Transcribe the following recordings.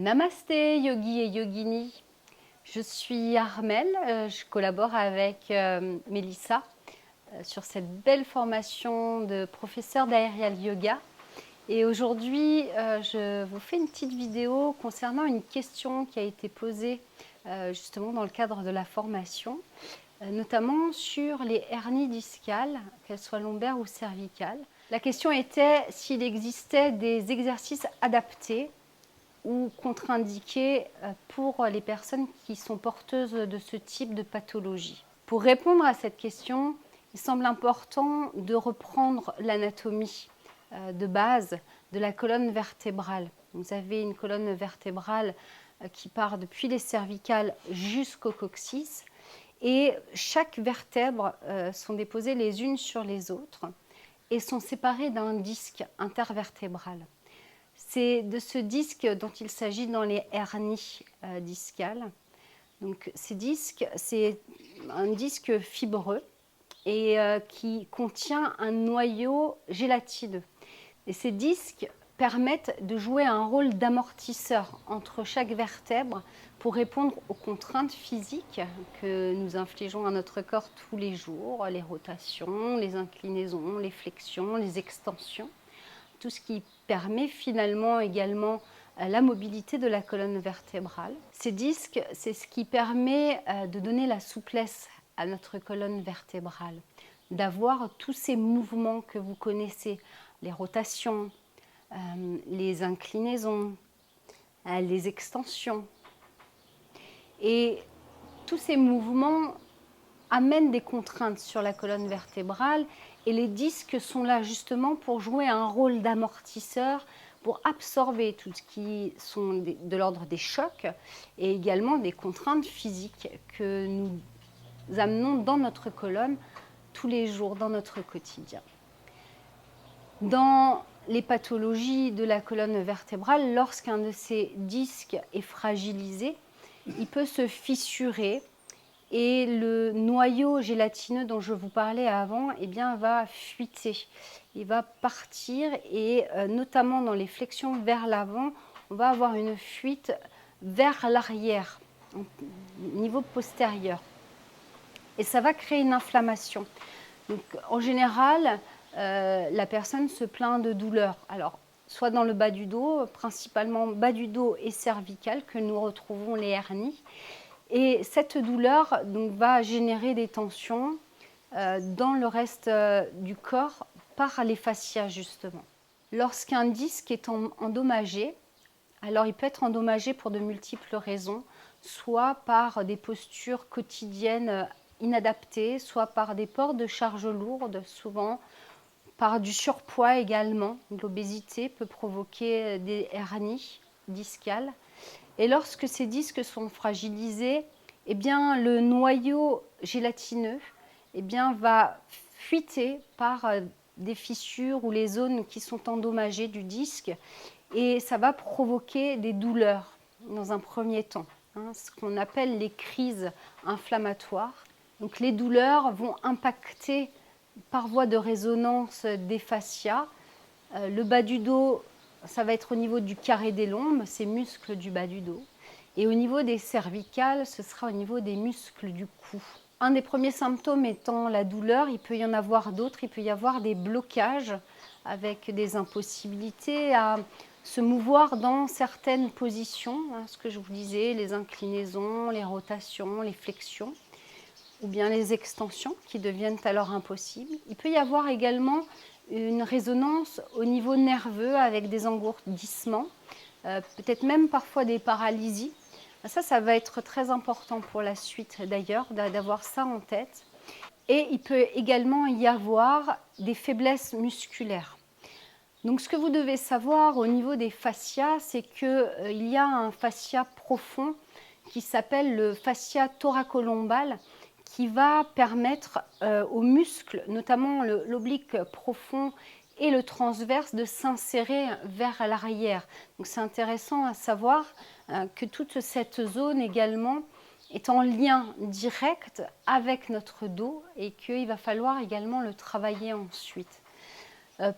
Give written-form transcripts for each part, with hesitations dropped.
Namasté yogi et yogini, je suis Armelle, je collabore avec Mélissa sur cette belle formation de professeur d'aérial yoga. Et aujourd'hui, je vous fais une petite vidéo concernant une question qui a été posée justement dans le cadre de la formation, notamment sur les hernies discales, qu'elles soient lombaires ou cervicales. La question était s'il existait des exercices adaptés ou contre-indiqués pour les personnes qui sont porteuses de ce type de pathologie. Pour répondre à cette question, il semble important de reprendre l'anatomie de base de la colonne vertébrale. Vous avez une colonne vertébrale qui part depuis les cervicales jusqu'au coccyx et chaque vertèbre sont déposées les unes sur les autres et sont séparées d'un disque intervertébral. C'est de ce disque dont il s'agit dans les hernies discales. Donc, ces disques, c'est un disque fibreux et qui contient un noyau gélatineux. Et ces disques permettent de jouer un rôle d'amortisseur entre chaque vertèbre pour répondre aux contraintes physiques que nous infligeons à notre corps tous les jours, les rotations, les inclinaisons, les flexions, les extensions. Tout ce qui permet finalement également la mobilité de la colonne vertébrale. Ces disques, c'est ce qui permet de donner la souplesse à notre colonne vertébrale, d'avoir tous ces mouvements que vous connaissez, les rotations, les inclinaisons, les extensions. Et tous ces mouvements amènent des contraintes sur la colonne vertébrale et les disques sont là justement pour jouer un rôle d'amortisseur, pour absorber tout ce qui sont de l'ordre des chocs et également des contraintes physiques que nous amenons dans notre colonne tous les jours, dans notre quotidien. Dans les pathologies de la colonne vertébrale, lorsqu'un de ces disques est fragilisé, il peut se fissurer et le noyau gélatineux dont je vous parlais avant va fuiter. Il va partir et notamment dans les flexions vers l'avant, on va avoir une fuite vers l'arrière, au niveau postérieur. Et ça va créer une inflammation. Donc, en général, la personne se plaint de douleurs. Alors, soit dans le bas du dos, principalement bas du dos et cervical, que nous retrouvons les hernies. Et cette douleur donc, va générer des tensions dans le reste du corps par les fascias justement. Lorsqu'un disque est endommagé, alors il peut être endommagé pour de multiples raisons, soit par des postures quotidiennes inadaptées, soit par des ports de charge lourde, souvent par du surpoids également. L'obésité peut provoquer des hernies discales. Et lorsque ces disques sont fragilisés, le noyau gélatineux va fuiter par des fissures ou les zones qui sont endommagées du disque et ça va provoquer des douleurs dans un premier temps, ce qu'on appelle les crises inflammatoires. Donc les douleurs vont impacter par voie de résonance des fascias. Le bas du dos, ça va être au niveau du carré des lombes, ces muscles du bas du dos. Et au niveau des cervicales, ce sera au niveau des muscles du cou. Un des premiers symptômes étant la douleur, il peut y en avoir d'autres. Il peut y avoir des blocages avec des impossibilités à se mouvoir dans certaines positions, ce que je vous disais, les inclinaisons, les rotations, les flexions, ou bien les extensions qui deviennent alors impossibles. Il peut y avoir également une résonance au niveau nerveux avec des engourdissements, peut-être même parfois des paralysies. Ça va être très important pour la suite d'ailleurs, d'avoir ça en tête. Et il peut également y avoir des faiblesses musculaires. Donc ce que vous devez savoir au niveau des fascias, c'est qu'il y a un fascia profond qui s'appelle le fascia thoracolombal, qui va permettre aux muscles, notamment l'oblique profond et le transverse, de s'insérer vers l'arrière. Donc c'est intéressant à savoir que toute cette zone également est en lien direct avec notre dos et qu'il va falloir également le travailler ensuite.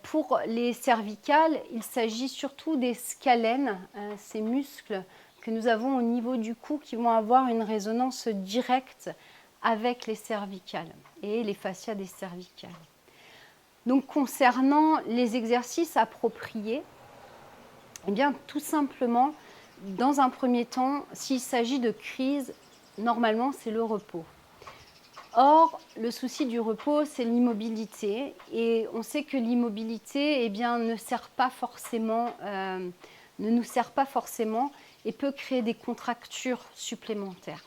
Pour les cervicales, il s'agit surtout des scalènes, ces muscles que nous avons au niveau du cou qui vont avoir une résonance directe avec les cervicales et les fascias des cervicales. Donc concernant les exercices appropriés, eh bien tout simplement, dans un premier temps, s'il s'agit de crise, normalement c'est le repos. Or, le souci du repos, c'est l'immobilité. Et on sait que l'immobilité ne nous sert pas forcément et peut créer des contractures supplémentaires.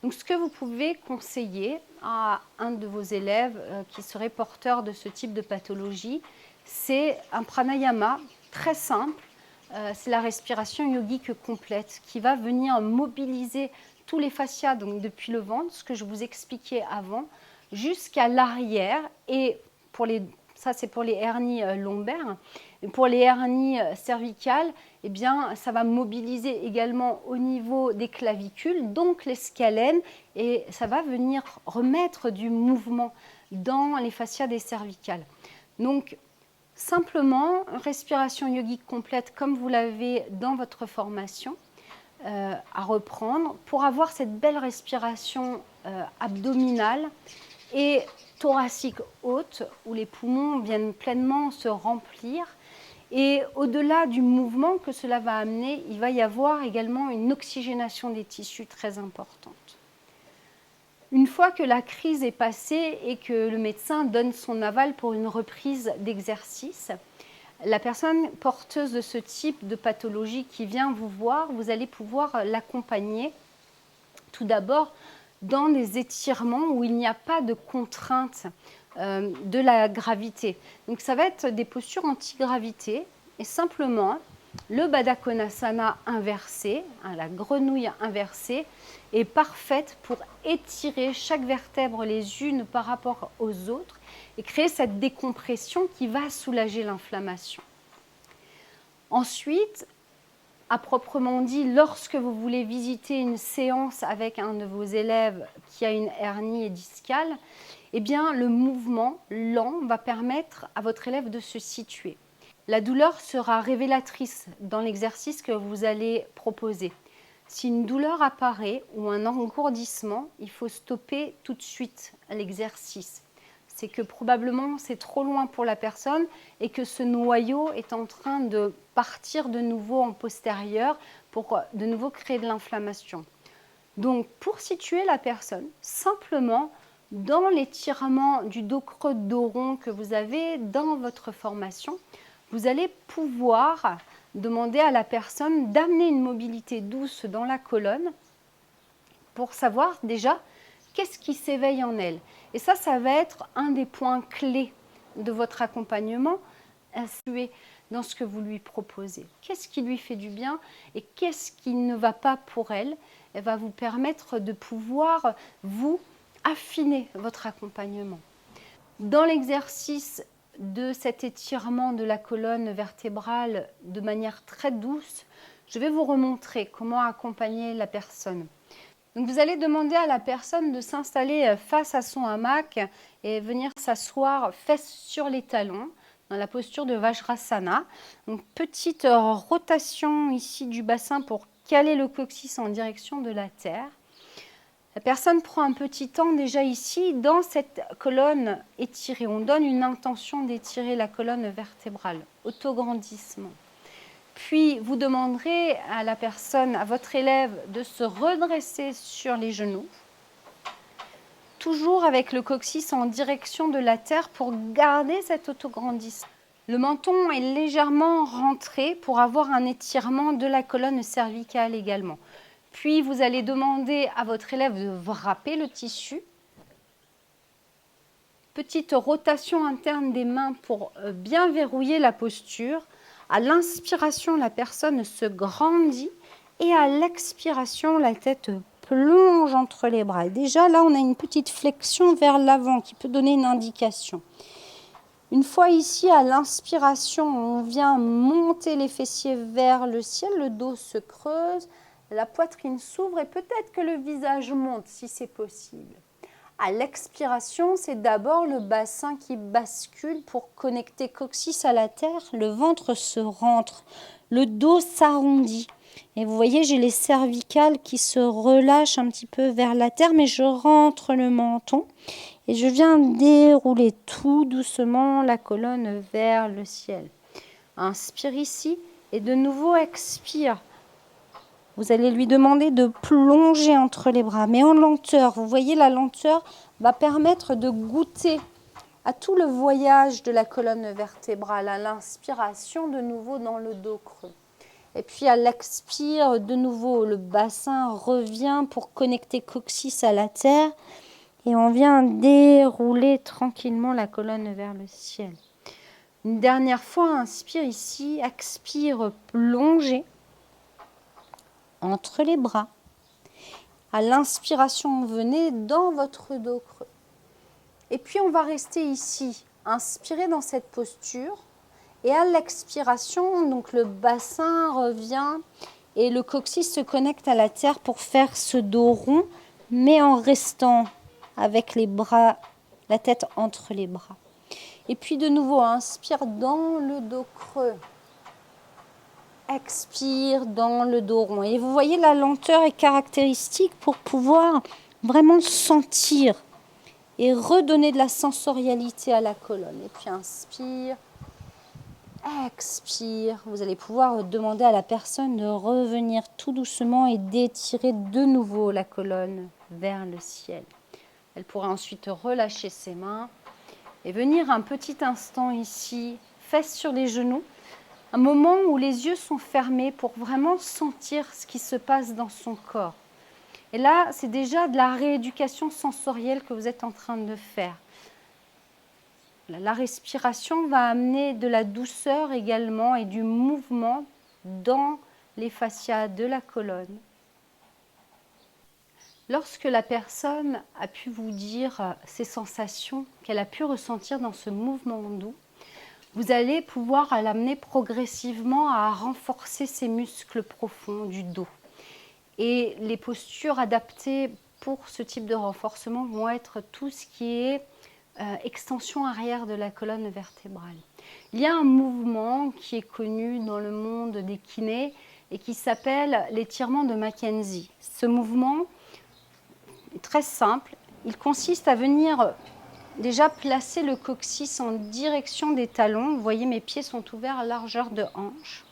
Donc, ce que vous pouvez conseiller à un de vos élèves qui serait porteur de ce type de pathologie, c'est un pranayama très simple. C'est la respiration yogique complète qui va venir mobiliser tous les fascias, donc depuis le ventre, ce que je vous expliquais avant, jusqu'à l'arrière. Et ça, c'est pour les hernies lombaires. Et pour les hernies cervicales, ça va mobiliser également au niveau des clavicules, donc les scalènes, et ça va venir remettre du mouvement dans les fascias des cervicales. Donc, simplement, respiration yogique complète comme vous l'avez dans votre formation à reprendre pour avoir cette belle respiration abdominale et thoracique haute où les poumons viennent pleinement se remplir. Et au-delà du mouvement que cela va amener, il va y avoir également une oxygénation des tissus très importante. Une fois que la crise est passée et que le médecin donne son aval pour une reprise d'exercice, la personne porteuse de ce type de pathologie qui vient vous voir, vous allez pouvoir l'accompagner tout d'abord dans des étirements où il n'y a pas de contrainte de la gravité. Donc ça va être des postures anti-gravité et simplement le Baddha Konasana inversé, la grenouille inversée, est parfaite pour étirer chaque vertèbre les unes par rapport aux autres et créer cette décompression qui va soulager l'inflammation. Ensuite, à proprement dit, lorsque vous voulez visiter une séance avec un de vos élèves qui a une hernie discale, le mouvement lent va permettre à votre élève de se situer. La douleur sera révélatrice dans l'exercice que vous allez proposer. Si une douleur apparaît ou un engourdissement, il faut stopper tout de suite l'exercice. C'est que probablement c'est trop loin pour la personne et que ce noyau est en train de partir de nouveau en postérieur pour de nouveau créer de l'inflammation. Donc pour situer la personne, simplement dans l'étirement du dos creux dos rond que vous avez dans votre formation, vous allez pouvoir demander à la personne d'amener une mobilité douce dans la colonne pour savoir déjà qu'est-ce qui s'éveille en elle. Et ça va être un des points clés de votre accompagnement, influer dans ce que vous lui proposez. Qu'est-ce qui lui fait du bien et qu'est-ce qui ne va pas pour elle? Elle va vous permettre de pouvoir vous affiner votre accompagnement. Dans l'exercice de cet étirement de la colonne vertébrale de manière très douce, je vais vous remontrer comment accompagner la personne. Donc vous allez demander à la personne de s'installer face à son hamac et venir s'asseoir fesses sur les talons dans la posture de Vajrasana. Donc petite rotation ici du bassin pour caler le coccyx en direction de la terre. La personne prend un petit temps déjà ici dans cette colonne étirée. On donne une intention d'étirer la colonne vertébrale, autograndissement. Puis vous demanderez à la personne, à votre élève, de se redresser sur les genoux, toujours avec le coccyx en direction de la terre pour garder cet autograndissement. Le menton est légèrement rentré pour avoir un étirement de la colonne cervicale également. Puis vous allez demander à votre élève de wrapper le tissu. Petite rotation interne des mains pour bien verrouiller la posture. À l'inspiration, la personne se grandit et à l'expiration, la tête plonge entre les bras. Et déjà, là, on a une petite flexion vers l'avant qui peut donner une indication. Une fois ici, à l'inspiration, on vient monter les fessiers vers le ciel, le dos se creuse, la poitrine s'ouvre et peut-être que le visage monte si c'est possible. À l'expiration, c'est d'abord le bassin qui bascule pour connecter coccyx à la terre. Le ventre se rentre, le dos s'arrondit. Et vous voyez, j'ai les cervicales qui se relâchent un petit peu vers la terre, mais je rentre le menton. Et je viens dérouler tout doucement la colonne vers le ciel. Inspire ici et de nouveau expire. Vous allez lui demander de plonger entre les bras, mais en lenteur. Vous voyez, la lenteur va permettre de goûter à tout le voyage de la colonne vertébrale. À l'inspiration, de nouveau dans le dos creux. Et puis à l'expire, de nouveau, le bassin revient pour connecter coccyx à la terre. Et on vient dérouler tranquillement la colonne vers le ciel. Une dernière fois, inspire ici, expire, plongez entre les bras. À l'inspiration, venez dans votre dos creux. Et puis on va rester ici, inspirez dans cette posture. Et à l'expiration, donc le bassin revient et le coccyx se connecte à la terre pour faire ce dos rond, mais en restant avec les bras, la tête entre les bras. Et puis de nouveau, inspire dans le dos creux. Expire dans le dos rond. Et vous voyez, la lenteur est caractéristique pour pouvoir vraiment sentir et redonner de la sensorialité à la colonne. Et puis inspire, expire. Vous allez pouvoir demander à la personne de revenir tout doucement et d'étirer de nouveau la colonne vers le ciel. Elle pourra ensuite relâcher ses mains et venir un petit instant ici, fesses sur les genoux. Un moment où les yeux sont fermés pour vraiment sentir ce qui se passe dans son corps. Et là, c'est déjà de la rééducation sensorielle que vous êtes en train de faire. La respiration va amener de la douceur également et du mouvement dans les fascias de la colonne. Lorsque la personne a pu vous dire ces sensations qu'elle a pu ressentir dans ce mouvement doux, vous allez pouvoir l'amener progressivement à renforcer ses muscles profonds du dos. Et les postures adaptées pour ce type de renforcement vont être tout ce qui est extension arrière de la colonne vertébrale. Il y a un mouvement qui est connu dans le monde des kinés et qui s'appelle l'étirement de Mackenzie. Ce mouvement est très simple. Il consiste à venir déjà placer le coccyx en direction des talons. Vous voyez, mes pieds sont ouverts à largeur de hanche.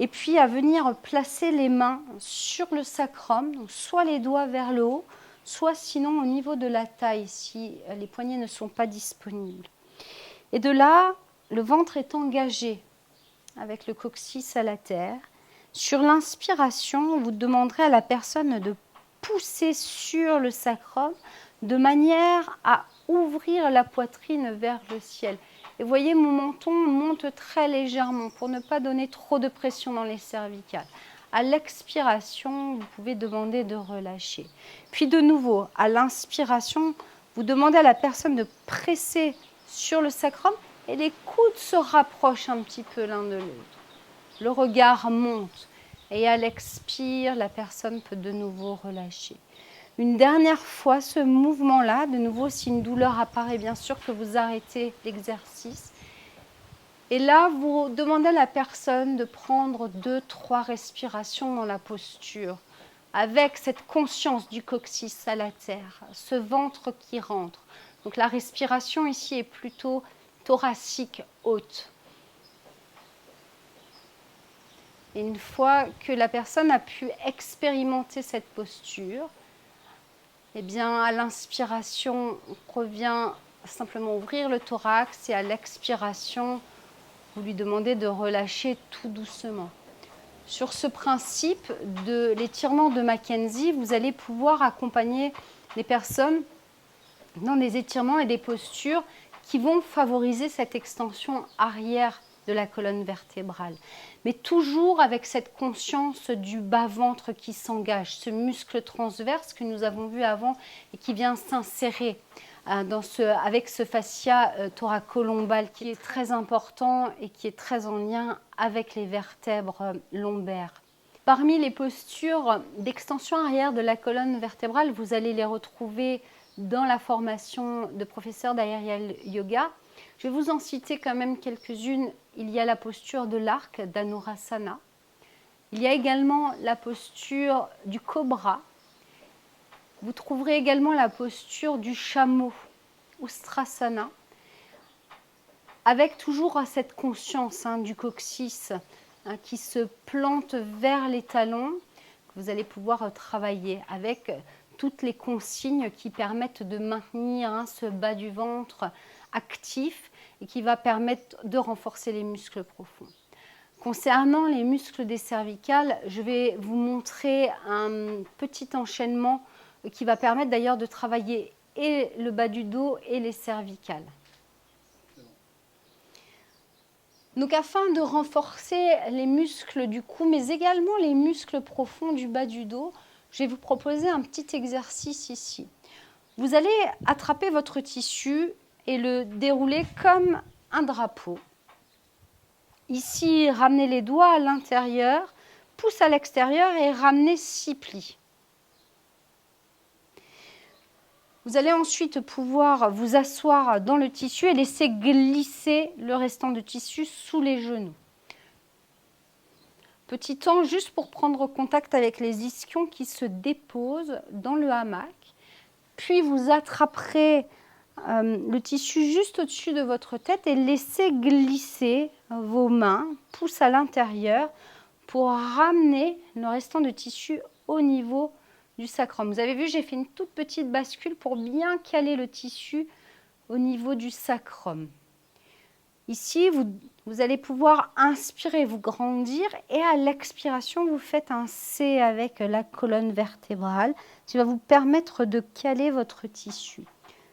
Et puis à venir placer les mains sur le sacrum, donc soit les doigts vers le haut, soit sinon au niveau de la taille si les poignets ne sont pas disponibles. Et de là, le ventre est engagé avec le coccyx à la terre. Sur l'inspiration, vous demanderez à la personne de pousser sur le sacrum de manière à ouvrir la poitrine vers le ciel. Et vous voyez, mon menton monte très légèrement pour ne pas donner trop de pression dans les cervicales. À l'expiration, vous pouvez demander de relâcher. Puis de nouveau, à l'inspiration, vous demandez à la personne de presser sur le sacrum et les coudes se rapprochent un petit peu l'un de l'autre. Le regard monte et à l'expire, la personne peut de nouveau relâcher. Une dernière fois, ce mouvement-là, de nouveau, si une douleur apparaît, bien sûr que vous arrêtez l'exercice. Et là, vous demandez à la personne de prendre 2-3 respirations dans la posture, avec cette conscience du coccyx à la terre, ce ventre qui rentre. Donc la respiration ici est plutôt thoracique haute. Et une fois que la personne a pu expérimenter cette posture, eh bien, à l'inspiration, on revient simplement ouvrir le thorax et à l'expiration, vous lui demandez de relâcher tout doucement. Sur ce principe de l'étirement de Mackenzie, vous allez pouvoir accompagner les personnes dans des étirements et des postures qui vont favoriser cette extension arrière de la colonne vertébrale. Mais toujours avec cette conscience du bas-ventre qui s'engage, ce muscle transverse que nous avons vu avant et qui vient s'insérer avec ce fascia thoracolombal qui est très important et qui est très en lien avec les vertèbres lombaires. Parmi les postures d'extension arrière de la colonne vertébrale, vous allez les retrouver dans la formation de professeur d'aérial yoga. Je vais vous en citer quand même quelques-unes. Il y a la posture de l'arc, d'Anurasana. Il y a également la posture du cobra. Vous trouverez également la posture du chameau, Ustrasana, avec toujours cette conscience du coccyx qui se plante vers les talons, que vous allez pouvoir travailler avec toutes les consignes qui permettent de maintenir ce bas du ventre actif et qui va permettre de renforcer les muscles profonds. Concernant les muscles des cervicales, je vais vous montrer un petit enchaînement qui va permettre d'ailleurs de travailler et le bas du dos et les cervicales. Donc afin de renforcer les muscles du cou, mais également les muscles profonds du bas du dos, je vais vous proposer un petit exercice ici. Vous allez attraper votre tissu et le dérouler comme un drapeau. Ici, ramenez les doigts à l'intérieur, pouce à l'extérieur et ramenez 6 plis. Vous allez ensuite pouvoir vous asseoir dans le tissu et laisser glisser le restant de tissu sous les genoux. Petit temps juste pour prendre contact avec les ischions qui se déposent dans le hamac. Puis vous attraperez le tissu juste au-dessus de votre tête et laissez glisser vos mains, pouce à l'intérieur, pour ramener le restant de tissu au niveau du sacrum. Vous avez vu, j'ai fait une toute petite bascule pour bien caler le tissu au niveau du sacrum. Ici, vous allez pouvoir inspirer, vous grandir et à l'expiration, vous faites un C avec la colonne vertébrale qui va vous permettre de caler votre tissu.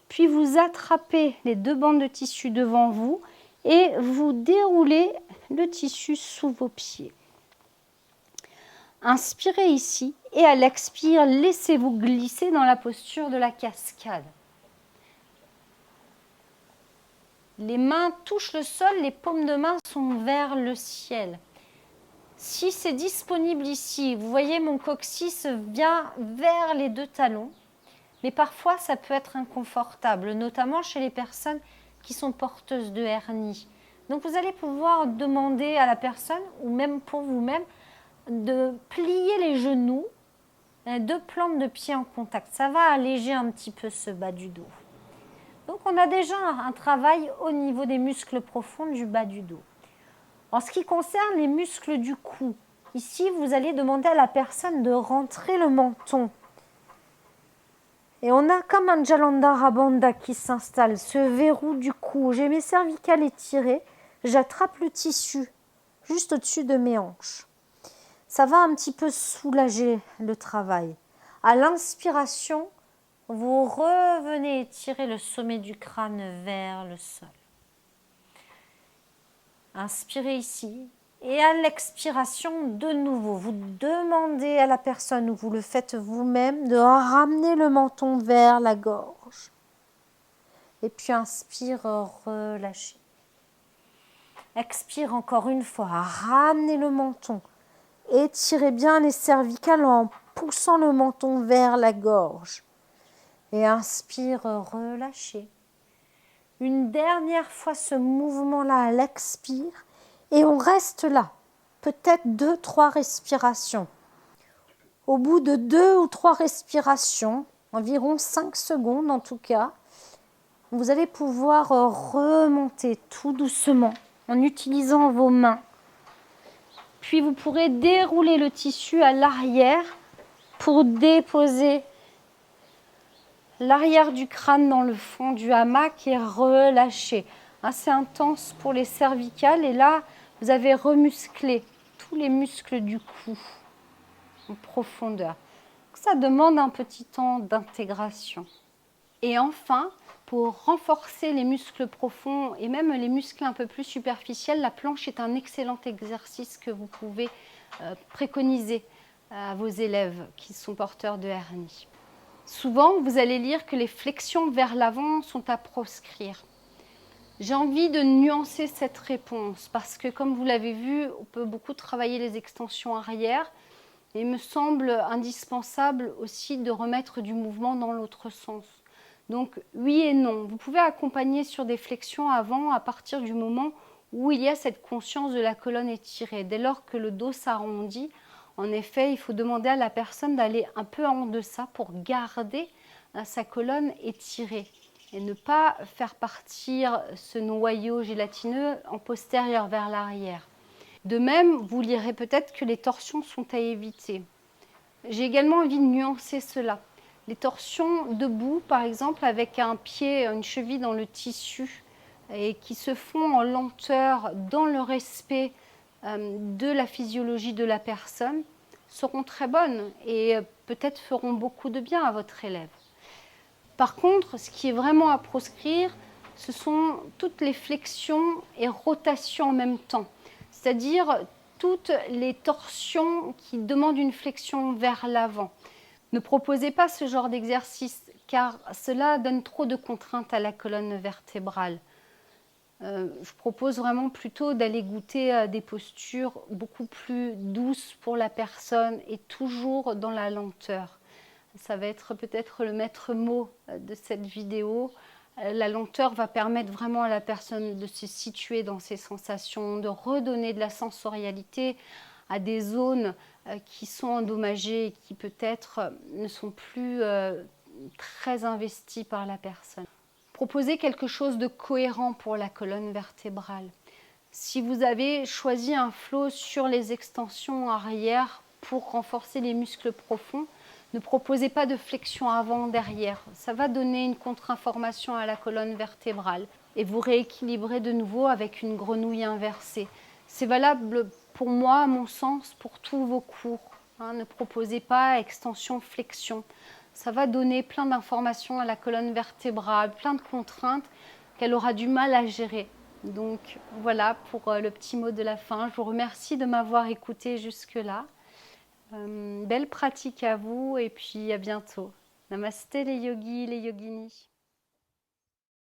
Puis vous attrapez les 2 bandes de tissu devant vous et vous déroulez le tissu sous vos pieds. Inspirez ici et à l'expire, laissez-vous glisser dans la posture de la cascade. Les mains touchent le sol, les paumes de main sont vers le ciel. Si c'est disponible ici, vous voyez mon coccyx vient vers les 2 talons, mais parfois ça peut être inconfortable, notamment chez les personnes qui sont porteuses de hernie. Donc vous allez pouvoir demander à la personne, ou même pour vous-même, de plier les genoux, 2 plantes de pied en contact. Ça va alléger un petit peu ce bas du dos. Donc on a déjà un travail au niveau des muscles profonds du bas du dos. En ce qui concerne les muscles du cou, ici vous allez demander à la personne de rentrer le menton. Et on a comme un Jalandhara Bandha qui s'installe, ce verrou du cou. J'ai mes cervicales étirées, j'attrape le tissu juste au-dessus de mes hanches. Ça va un petit peu soulager le travail. À l'inspiration, vous revenez étirer le sommet du crâne vers le sol. Inspirez ici. Et à l'expiration, de nouveau, vous demandez à la personne ou vous le faites vous-même de ramener le menton vers la gorge. Et puis inspire, relâchez. Expire encore une fois, ramenez le menton. Étirez bien les cervicales en poussant le menton vers la gorge. Et inspire, relâchez. Une dernière fois ce mouvement-là à l'expire. Et on reste là. Peut-être 2-3 respirations. Au bout de 2 ou 3 respirations, environ 5 secondes en tout cas, vous allez pouvoir remonter tout doucement en utilisant vos mains. Puis vous pourrez dérouler le tissu à l'arrière pour déposer l'arrière du crâne dans le fond du hamac et relâcher. Assez intense pour les cervicales et là, vous avez remusclé tous les muscles du cou en profondeur. Ça demande un petit temps d'intégration. Et enfin, pour renforcer les muscles profonds et même les muscles un peu plus superficiels, la planche est un excellent exercice que vous pouvez préconiser à vos élèves qui sont porteurs de hernie. Souvent, vous allez lire que les flexions vers l'avant sont à proscrire. J'ai envie de nuancer cette réponse parce que, comme vous l'avez vu, on peut beaucoup travailler les extensions arrière. Et il me semble indispensable aussi de remettre du mouvement dans l'autre sens. Donc oui et non, vous pouvez accompagner sur des flexions avant à partir du moment où il y a cette conscience de la colonne étirée. Dès lors que le dos s'arrondit, en effet, il faut demander à la personne d'aller un peu en deçà pour garder sa colonne étirée et ne pas faire partir ce noyau gélatineux en postérieur vers l'arrière. De même, vous lirez peut-être que les torsions sont à éviter. J'ai également envie de nuancer cela. Les torsions debout, par exemple, avec un pied, une cheville dans le tissu et qui se font en lenteur dans le respect de la physiologie de la personne, seront très bonnes et peut-être feront beaucoup de bien à votre élève. Par contre, ce qui est vraiment à proscrire, ce sont toutes les flexions et rotations en même temps, c'est-à-dire toutes les torsions qui demandent une flexion vers l'avant. Ne proposez pas ce genre d'exercice car cela donne trop de contraintes à la colonne vertébrale. Je propose vraiment plutôt d'aller goûter à des postures beaucoup plus douces pour la personne et toujours dans la lenteur. Ça va être peut-être le maître mot de cette vidéo. La lenteur va permettre vraiment à la personne de se situer dans ses sensations, de redonner de la sensorialité à des zones qui sont endommagées et qui peut-être ne sont plus très investies par la personne. Proposez quelque chose de cohérent pour la colonne vertébrale. Si vous avez choisi un flow sur les extensions arrière pour renforcer les muscles profonds, ne proposez pas de flexion avant-derrière. Ça va donner une contre-information à la colonne vertébrale et vous rééquilibrez de nouveau avec une grenouille inversée. C'est valable pour moi, à mon sens, pour tous vos cours. Ne proposez pas extension-flexion. Ça va donner plein d'informations à la colonne vertébrale, plein de contraintes qu'elle aura du mal à gérer. Donc voilà pour le petit mot de la fin. Je vous remercie de m'avoir écouté jusque-là. Belle pratique à vous et puis à bientôt. Namasté les yogis, les yoginis.